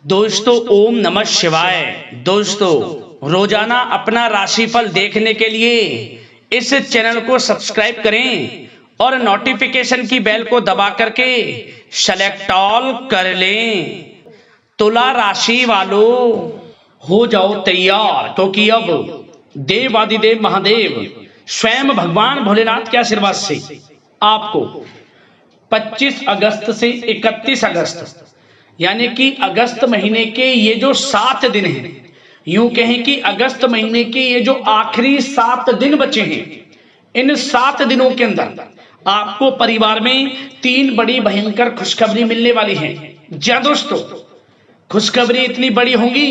दोस्तों ओम नमः शिवाय। दोस्तों रोजाना अपना राशिफल देखने के लिए इस चैनल को सब्सक्राइब करें और नोटिफिकेशन की बेल को दबा करके सेलेक्ट ऑल कर लें। तुला राशि वालों हो जाओ तैयार, क्योंकि अब देवादिदेव महादेव स्वयं भगवान भोलेनाथ के आशीर्वाद से आपको 25 अगस्त से 31 अगस्त यानी कि अगस्त महीने के ये जो 7 दिन हैं, यूं कहें कि अगस्त महीने के ये जो आखिरी 7 दिन बचे हैं, इन 7 दिनों के अंदर आपको परिवार में 3 बड़ी भयंकर खुशखबरी मिलने वाली है। जी दोस्तों, खुशखबरी इतनी बड़ी होंगी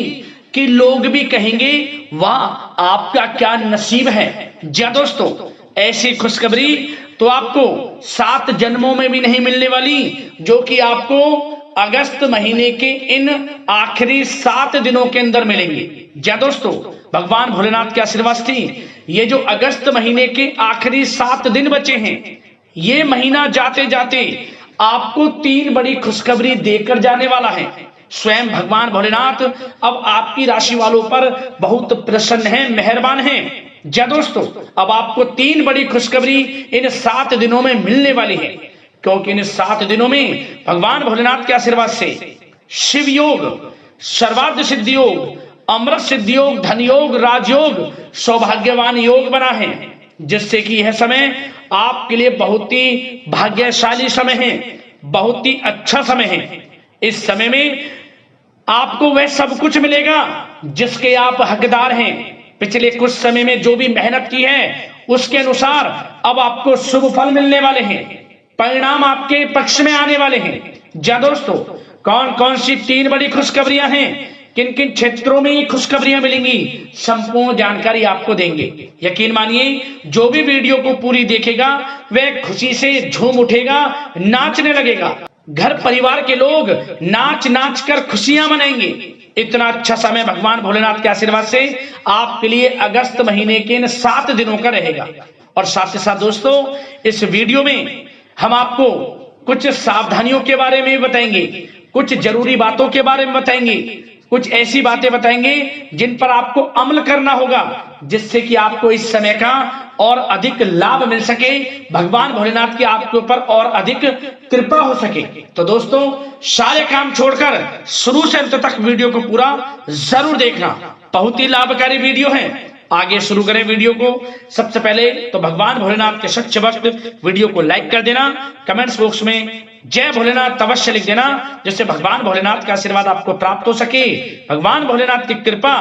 कि लोग भी कहेंगे वाह आपका क्या नसीब है। जी दोस्तों, ऐसी खुशखबरी तो आपको 7 जन्मों में भी नहीं मिलने वाली, जो कि आपको अगस्त महीने के इन आखिरी 7 दिनों के अंदर मिलेंगे। जी दोस्तों, भगवान भोलेनाथ के आशीर्वाद से ये जो अगस्त महीने के आखिरी 7 दिन बचे हैं, ये महीना जाते जाते आपको 3 बड़ी खुशखबरी देकर जाने वाला है। स्वयं भगवान भोलेनाथ अब आपकी राशि वालों पर बहुत प्रसन्न हैं, मेहरबान हैं। जी दोस्तों, अब आपको 3 बड़ी खुशखबरी इन 7 दिनों में मिलने वाली है, क्योंकि इन 7 दिनों में भगवान भोलेनाथ के आशीर्वाद से शिव योग, सर्वार्थ सिद्धि योग, अमृत सिद्धि योग, धन योग, राजयोग, सौभाग्यवान योग बना है, जिससे कि यह समय आपके लिए बहुत ही भाग्यशाली समय है, बहुत ही अच्छा समय है। इस समय में आपको वह सब कुछ मिलेगा जिसके आप हकदार हैं। पिछले कुछ समय में जो भी मेहनत की है उसके अनुसार अब आपको शुभ फल मिलने वाले हैं, परिणाम आपके पक्ष में आने वाले हैं। जी दोस्तों, कौन कौन सी 3 बड़ी खुशखबरियां हैं, किन किन क्षेत्रों में ये खुशखबरियां मिलेंगी, संपूर्ण जानकारी आपको देंगे। यकीन मानिए, जो भी वीडियो को पूरी देखेगा वह खुशी से झूम उठेगा, नाचने लगेगा। घर परिवार के लोग नाच नाच कर खुशियां मनाएंगे। इतना अच्छा समय भगवान भोलेनाथ के आशीर्वाद से आपके लिए अगस्त महीने के इन 7 दिनों का रहेगा। और साथ ही साथ दोस्तों, इस वीडियो में हम आपको कुछ सावधानियों के बारे में बताएंगे, कुछ जरूरी बातों के बारे में बताएंगे, कुछ ऐसी बातें बताएंगे जिन पर आपको अमल करना होगा, जिससे कि आपको इस समय का और अधिक लाभ मिल सके, भगवान भोलेनाथ की आपके ऊपर और अधिक कृपा हो सके। तो दोस्तों, सारे काम छोड़कर शुरू से अंत तक वीडियो को पूरा जरूर देखना, बहुत ही लाभकारी वीडियो है। आगे शुरू करें वीडियो को। सबसे पहले तो भगवान भोलेनाथ के सच्चे भक्त वीडियो को लाइक कर देना, कमेंट्स बॉक्स में जय भोलेनाथ अवश्य लिख देना, जिससे भगवान भोलेनाथ का आशीर्वाद आपको प्राप्त हो सके, भगवान भोलेनाथ की कृपा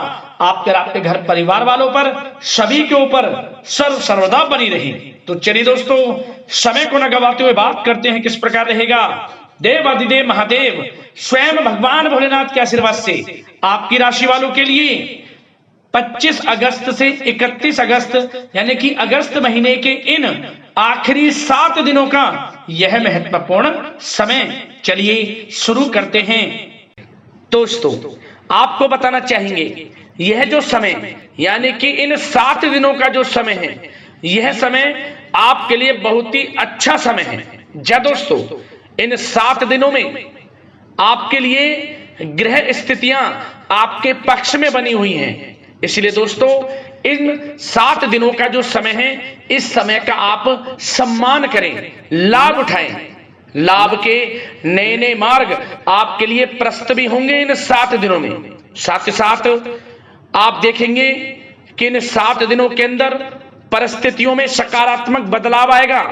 आपके घर परिवार वालों पर, सभी के ऊपर सर्वदा बनी रहे। तो चलिए दोस्तों, समय को न गवाते हुए बात करते हैं किस प्रकार रहेगा देवादिदेव महादेव स्वयं भगवान भोलेनाथ के आशीर्वाद से आपकी राशि वालों के लिए 25 अगस्त से 31 अगस्त यानी कि अगस्त महीने के इन आखिरी 7 दिनों का यह महत्वपूर्ण समय। चलिए शुरू करते हैं। दोस्तों, आपको बताना चाहेंगे, यह जो समय यानी कि इन 7 दिनों का जो समय है, यह समय आपके लिए बहुत ही अच्छा समय है। जी दोस्तों, इन 7 दिनों में आपके लिए ग्रह स्थितियां आपके पक्ष में बनी हुई हैं। इसलिए दोस्तों, इन 7 दिनों का जो समय है, इस समय का आप सम्मान करें, लाभ उठाएं। लाभ के नए नए मार्ग आपके लिए प्रशस्त भी होंगे इन 7 दिनों में। साथ ही साथ आप देखेंगे कि इन 7 दिनों के अंदर परिस्थितियों में सकारात्मक बदलाव आएगा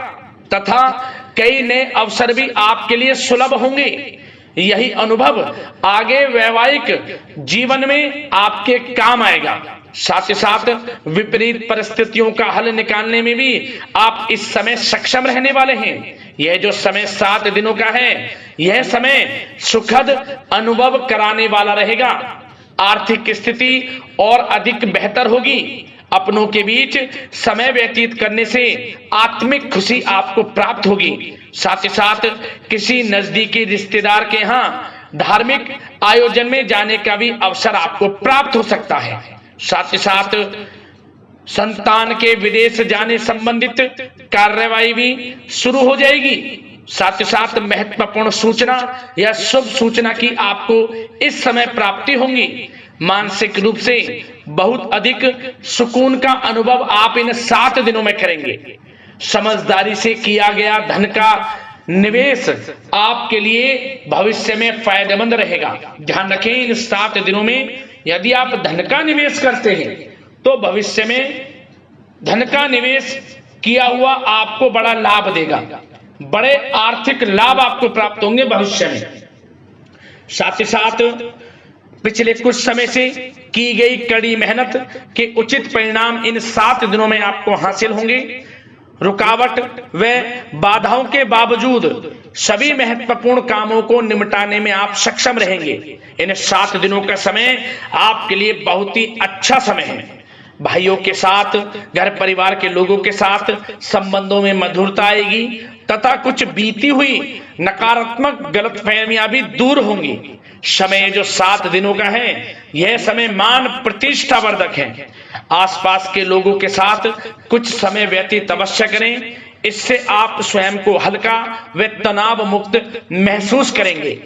तथा कई नए अवसर भी आपके लिए सुलभ होंगे। यही अनुभव आगे वैवाहिक जीवन में आपके काम आएगा। साथ ही साथ विपरीत परिस्थितियों का हल निकालने में भी आप इस समय सक्षम रहने वाले हैं। यह जो समय 7 दिनों का है, यह समय सुखद अनुभव कराने वाला रहेगा। आर्थिक स्थिति और अधिक बेहतर होगी। अपनों के बीच समय व्यतीत करने से आत्मिक खुशी आपको प्राप्त होगी। साथ ही साथ किसी नजदीकी रिश्तेदार के यहाँ धार्मिक आयोजन में जाने का भी अवसर आपको प्राप्त हो सकता है। साथ ही साथ संतान के विदेश जाने संबंधित कार्यवाही भी शुरू हो जाएगी। साथ ही साथ महत्वपूर्ण सूचना या शुभ सूचना की आपको इस समय प्राप्ति होंगी। मानसिक रूप से बहुत अधिक सुकून का अनुभव आप इन 7 दिनों में करेंगे। समझदारी से किया गया धन का निवेश आपके लिए भविष्य में फायदेमंद रहेगा। ध्यान रखें, इन 7 दिनों में यदि आप धन का निवेश करते हैं तो भविष्य में धन का निवेश किया हुआ आपको बड़ा लाभ देगा, बड़े आर्थिक लाभ आपको प्राप्त होंगे भविष्य में। साथ ही साथ पिछले कुछ समय से की गई कड़ी मेहनत के उचित परिणाम इन 7 दिनों में आपको हासिल होंगे। रुकावट व बाधाओं के बावजूद सभी महत्वपूर्ण कामों को निपटाने में आप सक्षम रहेंगे। इन 7 दिनों का समय आपके लिए बहुत ही अच्छा समय है। भाइयों के साथ, घर परिवार के लोगों के साथ संबंधों में मधुरता आएगी तथा कुछ बीती हुई नकारात्मक गलतफहमियां भी दूर होंगी। समय जो 7 दिनों का है, यह समय मान प्रतिष्ठा वर्धक है। आसपास के लोगों के साथ कुछ समय व्यतीत अवश्य करें, इससे आप स्वयं को हल्का व तनाव मुक्त महसूस करेंगे।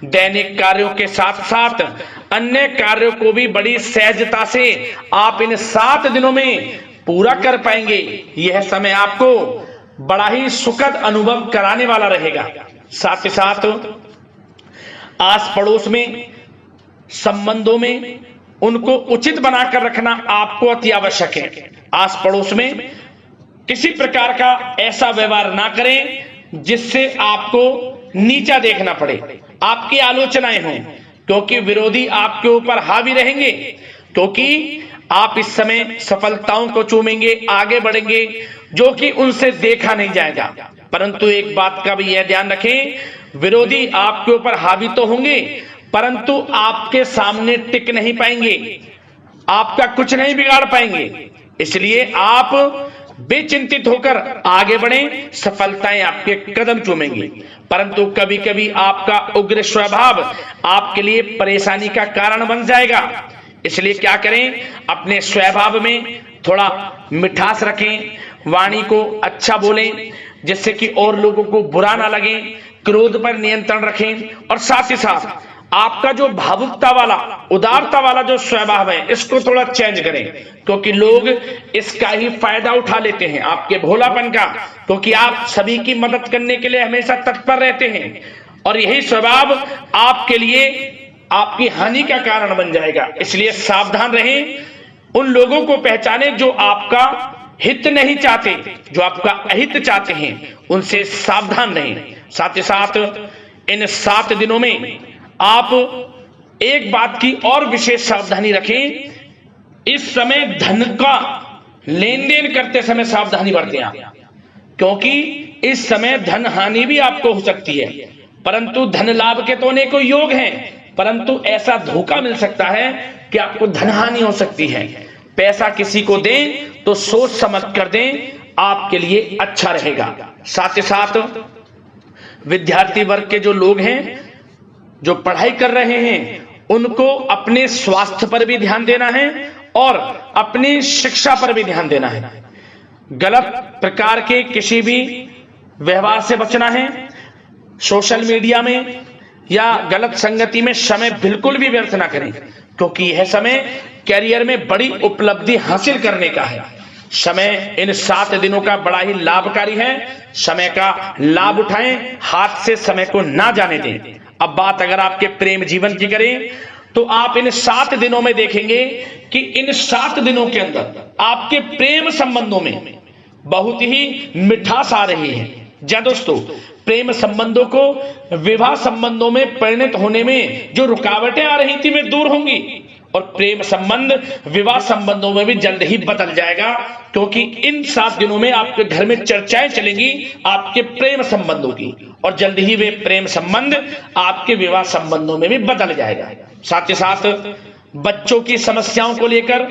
दैनिक कार्यों के साथ साथ अन्य कार्यों को भी बड़ी सहजता से आप इन 7 दिनों में पूरा कर पाएंगे। यह समय आपको बड़ा ही सुखद अनुभव कराने वाला रहेगा। साथ ही साथ आस पड़ोस में संबंधों में उनको उचित बनाकर रखना आपको अति आवश्यक है। आस पड़ोस में किसी प्रकार का ऐसा व्यवहार ना करें जिससे आपको नीचा देखना पड़े, आपकी आलोचनाएं हों, क्योंकि विरोधी आपके ऊपर हावी रहेंगे। क्योंकि आप इस समय सफलताओं को चूमेंगे, आगे बढ़ेंगे, जो कि उनसे देखा नहीं जाएगा। परंतु एक बात का भी यह ध्यान रखें, विरोधी आपके ऊपर हावी तो होंगे परंतु आपके सामने टिक नहीं पाएंगे, आपका कुछ नहीं बिगाड़ पाएंगे। इसलिए आप बेचिंतित होकर आगे बढ़ें, सफलताएं आपके कदम चूमेंगी। परंतु कभी कभी आपका उग्र स्वभाव आपके लिए परेशानी का कारण बन जाएगा। इसलिए क्या करें, अपने स्वभाव में थोड़ा मिठास रखें, वाणी को अच्छा बोलें जिससे कि और लोगों को बुरा ना लगे, क्रोध पर नियंत्रण रखें। और साथ ही साथ आपका जो भावुकता वाला, उदारता वाला जो स्वभाव है, इसको थोड़ा चेंज करें, क्योंकि लोग इसका ही फायदा उठा लेते हैं, आपके भोलापन का, क्योंकि आप सभी की मदद करने के लिए हमेशा तत्पर रहते हैं। और यही स्वभाव आपके लिए आपकी हानि का कारण बन जाएगा। इसलिए सावधान रहें, उन लोगों को पहचाने जो आपका हित नहीं चाहते, जो आपका अहित चाहते हैं, उनसे सावधान रहें। साथ ही साथ इन 7 दिनों में आप एक बात की और विशेष सावधानी रखें, इस समय धन का लेन देन करते समय सावधानी बरतें आप, क्योंकि इस समय धन हानि भी आपको हो सकती है। परंतु धन लाभ के तो अनेकों योग हैं, परंतु ऐसा धोखा मिल सकता है कि आपको धन हानि हो सकती है। पैसा किसी को दें तो सोच समझ कर दें, आपके लिए अच्छा रहेगा। साथ ही साथ विद्यार्थी वर्ग के जो लोग हैं, जो पढ़ाई कर रहे हैं, उनको अपने स्वास्थ्य पर भी ध्यान देना है और अपनी शिक्षा पर भी ध्यान देना है। गलत प्रकार के किसी भी व्यवहार से बचना है। सोशल मीडिया में या गलत संगति में समय बिल्कुल भी व्यर्थ ना करें, क्योंकि यह समय कैरियर में बड़ी उपलब्धि हासिल करने का है। समय इन 7 दिनों का बड़ा ही लाभकारी है। समय का लाभ उठाएं, हाथ से समय को ना जाने दें। अब बात अगर आपके प्रेम जीवन की करें तो आप इन 7 दिनों में देखेंगे कि इन 7 दिनों के अंदर आपके प्रेम संबंधों में बहुत ही मिठास आ रही है। जी दोस्तों, प्रेम संबंधों को विवाह संबंधों में परिणत होने में जो रुकावटें आ रही थी वे दूर होंगी और प्रेम संबंध विवाह संबंधों में भी जल्द ही बदल जाएगा, क्योंकि इन 7 दिनों में आपके घर में चर्चाएं चलेंगी आपके प्रेम संबंधों की और जल्द ही वे प्रेम संबंध आपके विवाह संबंधों में भी बदल जाएगा। साथ ही साथ बच्चों की समस्याओं को लेकर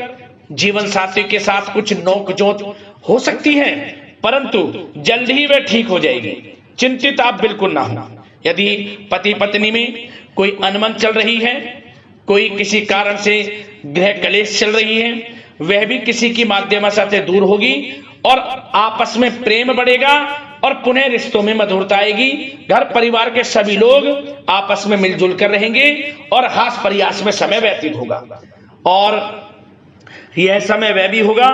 जीवन साथी के साथ कुछ नोकझोंक हो सकती है, परंतु जल्द ही वे ठीक हो जाएगी। चिंतित आप बिल्कुल ना हो। यदि पति पत्नी में कोई अनबन चल रही है, कोई किसी कारण से गृह कलेश चल रही है, वह भी किसी की माध्यम से दूर होगी और आपस में प्रेम बढ़ेगा और पुनः रिश्तों में मधुरता आएगी। घर परिवार के सभी लोग आपस में मिलजुल कर रहेंगे और हास प्रयास में समय व्यतीत होगा। और यह समय वह भी होगा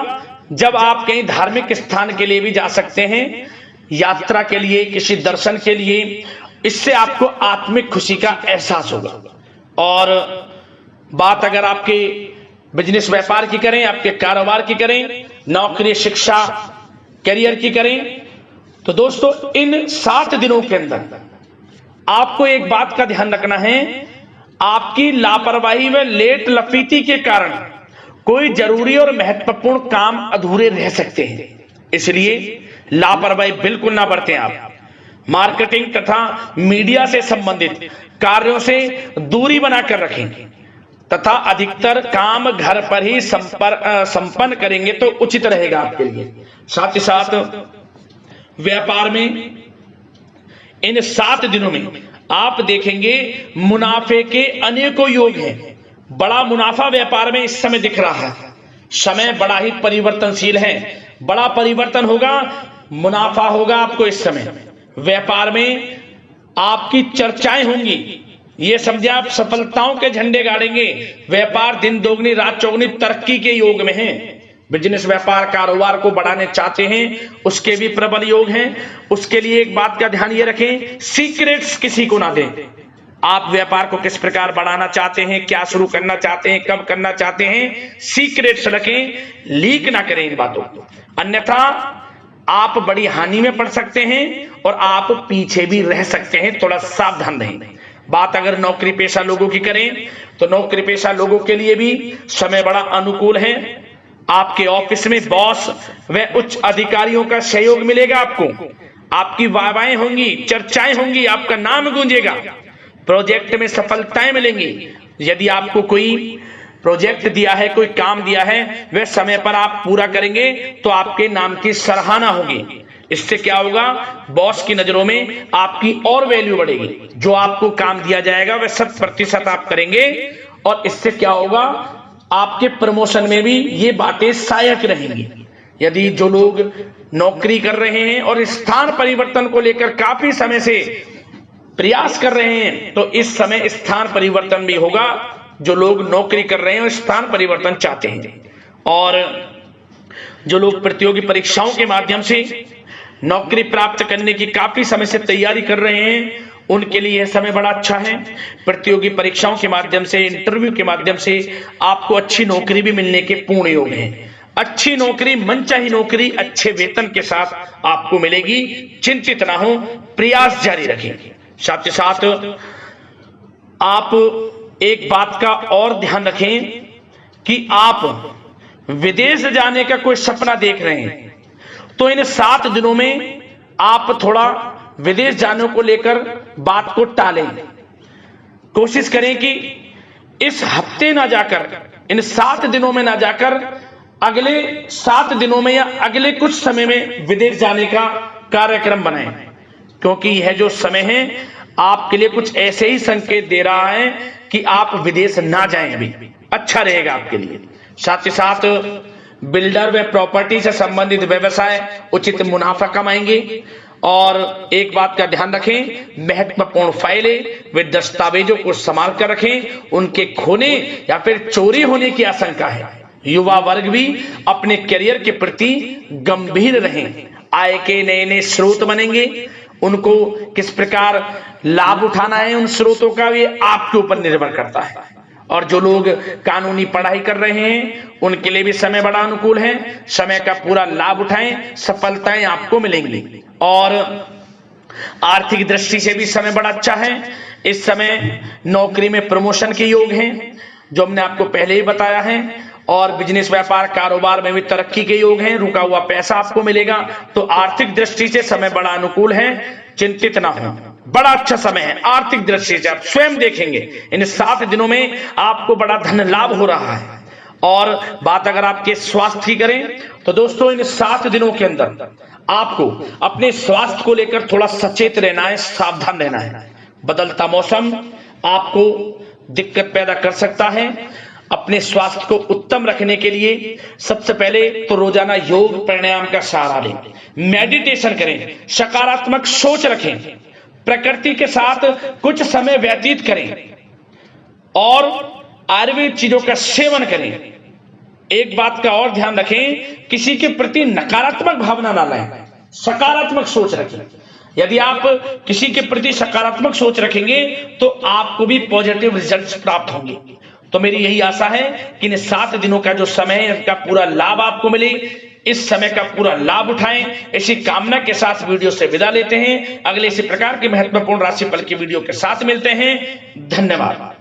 जब आप कहीं धार्मिक स्थान के लिए भी जा सकते हैं, यात्रा के लिए, किसी दर्शन के लिए। इससे आपको आत्मिक खुशी का एहसास होगा। और बात अगर आपके बिजनेस व्यापार की करें, आपके कारोबार की करें, नौकरी, शिक्षा, करियर की करें, तो दोस्तों इन 7 दिनों के अंदर आपको एक बात का ध्यान रखना है, आपकी लापरवाही व लेट लफीती के कारण कोई जरूरी और महत्वपूर्ण काम अधूरे रह सकते हैं। इसलिए लापरवाही बिल्कुल ना बरतें। आप मार्केटिंग तथा मीडिया से संबंधित कार्यों से दूरी बनाकर रखें तथा अधिकतर काम घर पर ही संपन्न करेंगे तो उचित रहेगा आपके लिए। साथ ही साथ व्यापार में इन 7 दिनों में आप देखेंगे मुनाफे के अनेकों योग हैं। बड़ा मुनाफा व्यापार में इस समय दिख रहा है। समय बड़ा ही परिवर्तनशील है, बड़ा परिवर्तन होगा, मुनाफा होगा आपको इस समय। व्यापार में आपकी चर्चाएं होंगी, ये समझे आप सफलताओं के झंडे गाड़ेंगे। व्यापार दिन दोगुनी रात चौगुनी तरक्की के योग में है। बिजनेस व्यापार कारोबार को बढ़ाने चाहते हैं, उसके भी प्रबल योग हैं। उसके लिए एक बात का ध्यान ये रखें, सीक्रेट्स किसी को ना दें। आप व्यापार को किस प्रकार बढ़ाना चाहते हैं, क्या शुरू करना चाहते हैं, कब करना चाहते हैं, सीक्रेट्स रखें, लीक ना करें इन बातों को, अन्यथा आप बड़ी हानि में पड़ सकते हैं और आप पीछे भी रह सकते हैं। थोड़ा सावधान रहें। बात अगर नौकरी पेशा लोगों की करें तो नौकरी पेशा लोगों के लिए भी समय बड़ा अनुकूल है। आपके ऑफिस में बॉस व उच्च अधिकारियों का सहयोग मिलेगा आपको। आपकी वाहवाहें होंगी, चर्चाएं होंगी, आपका नाम गूंजेगा। प्रोजेक्ट में सफलताएं मिलेंगी। यदि आपको कोई प्रोजेक्ट दिया है, कोई काम दिया है, वह समय पर आप पूरा करेंगे तो आपके नाम की सराहना होगी। इससे क्या होगा, बॉस की नजरों में आपकी और वैल्यू बढ़ेगी। जो आपको काम दिया जाएगा वह 100% आप करेंगे और इससे क्या होगा, आपके प्रमोशन में भी ये बातें सहायक रहेंगी। यदि जो लोग नौकरी कर रहे हैं और स्थान परिवर्तन को लेकर काफी समय से प्रयास कर रहे हैं तो इस समय स्थान परिवर्तन भी होगा। जो लोग नौकरी कर रहे हैं और स्थान परिवर्तन चाहते हैं, और जो लोग प्रतियोगी परीक्षाओं के माध्यम से नौकरी प्राप्त करने की काफी समय से तैयारी कर रहे हैं, उनके लिए यह समय बड़ा अच्छा है। प्रतियोगी परीक्षाओं के माध्यम से, इंटरव्यू के माध्यम से आपको अच्छी नौकरी भी मिलने के पूर्ण योग हैं। अच्छी नौकरी, मनचाही नौकरी अच्छे वेतन के साथ आपको मिलेगी। चिंतित ना हो, प्रयास जारी रखें। साथ ही साथ आप एक बात का और ध्यान रखें कि आप विदेश जाने का कोई सपना देख रहे हैं तो इन 7 दिनों में आप थोड़ा विदेश जाने को लेकर बात को टालें। कोशिश करें कि इस हफ्ते ना जाकर, इन 7 दिनों में ना जाकर, अगले 7 दिनों में या अगले कुछ समय में विदेश जाने का कार्यक्रम बनाएं, क्योंकि यह जो समय है आपके लिए कुछ ऐसे ही संकेत दे रहा है कि आप विदेश ना जाएं, अभी अच्छा रहेगा आपके लिए। साथ ही साथ बिल्डर व प्रॉपर्टी से संबंधित व्यवसाय उचित मुनाफा कमाएंगे। और एक बात का ध्यान रखें, महत्वपूर्ण फाइलें व दस्तावेजों को संभाल कर रखें, उनके खोने या फिर चोरी होने की आशंका है। युवा वर्ग भी अपने करियर के प्रति गंभीर रहें। आय के नए नए स्रोत बनेंगे, उनको किस प्रकार लाभ उठाना है उन स्रोतों का, ये आपके ऊपर निर्भर करता है। और जो लोग कानूनी पढ़ाई कर रहे हैं उनके लिए भी समय बड़ा अनुकूल है। समय का पूरा लाभ उठाएं, सफलताएं आपको मिलेंगी। और आर्थिक दृष्टि से भी समय बड़ा अच्छा है। इस समय नौकरी में प्रमोशन के योग हैं, जो हमने आपको पहले ही बताया है। और बिजनेस व्यापार कारोबार में भी तरक्की के योग हैं। रुका हुआ पैसा आपको मिलेगा। तो आर्थिक दृष्टि से समय बड़ा अनुकूल है, चिंतित ना हो, बड़ा अच्छा समय है। आर्थिक दृष्टि से आप स्वयं देखेंगे इन 7 दिनों में आपको बड़ा धन लाभ हो रहा है। और बात अगर आपके स्वास्थ्य की करें तो दोस्तों इन 7 दिनों के अंदर आपको अपने स्वास्थ्य को लेकर थोड़ा सचेत रहना है, सावधान रहना है। बदलता मौसम आपको दिक्कत पैदा कर सकता है। अपने अपने स्वास्थ्य को उत्तम रखने के लिए सबसे पहले तो रोजाना योग प्राणायाम का सहारा लें, मेडिटेशन करें, सकारात्मक सोच रखें, प्रकृति के साथ कुछ समय व्यतीत करें और आयुर्वेद चीजों का सेवन करें। एक बात का और ध्यान रखें, किसी के प्रति नकारात्मक भावना ना लाएं, सकारात्मक सोच रखें। यदि आप किसी के प्रति सकारात्मक सोच रखेंगे तो आपको भी पॉजिटिव रिजल्ट्स प्राप्त होंगे। तो मेरी यही आशा है कि इन 7 दिनों का जो समय है इसका पूरा लाभ आपको मिले, इस समय का पूरा लाभ उठाएं। इसी कामना के साथ वीडियो से विदा लेते हैं। अगले इसी प्रकार के महत्वपूर्ण राशिफल की वीडियो के साथ मिलते हैं। धन्यवाद।